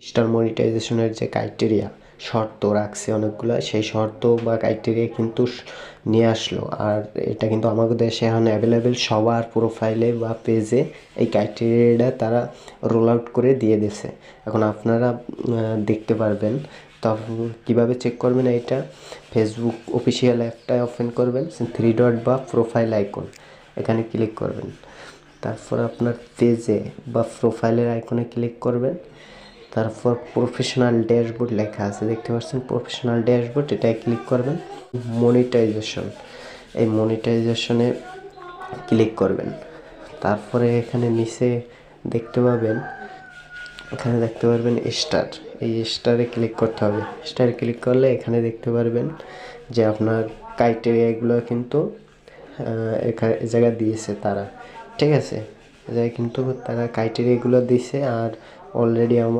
Digital মনিটাইজেশনের যে criteria শর্ত রাখছে অনেকগুলো, সেই শর্ত বা ক্রাইটেরিয়া কিন্তু নিয়ে আসলো। আর এটা কিন্তু আমাদের দেশে এখন অ্যাভেলেবেল সবার প্রোফাইলে বা পেজে এই ক্রাইটেরিয়াটা তারা রোল আউট করে দিয়ে দিয়েছে। এখন আপনারা দেখতে পারবেন। তখন কীভাবে চেক করবেন এইটা? ফেসবুক অফিসিয়াল অ্যাপটা ওপেন করবেন, 3 ডট বা প্রোফাইল আইকন, এখানে ক্লিক করবেন। তারপর আপনার পেজে বা প্রোফাইলের আইকনে ক্লিক করবেন। তারপর প্রফেশনাল ড্যাশবোর্ড লেখা আছে, দেখতে পাচ্ছেন প্রফেশনাল ড্যাশবোর্ড, এটায় ক্লিক করবেন। মনিটাইজেশন, এই মনিটাইজেশনে ক্লিক করবেন। তারপরে এখানে নিচে দেখতে পাবেন, এখানে দেখতে পারবেন স্টার, এই স্টারে ক্লিক করতে হবে। স্টারে ক্লিক করলে এখানে দেখতে পারবেন যে আপনার ক্রাইটেরিয়াগুলো কিন্তু এখানে এই জায়গায় দিয়েছে তারা, ঠিক আছে? এই জায়গায় কিন্তু তারা ক্রাইটেরিয়াগুলো দিয়েছে। আর অলরেডি আমার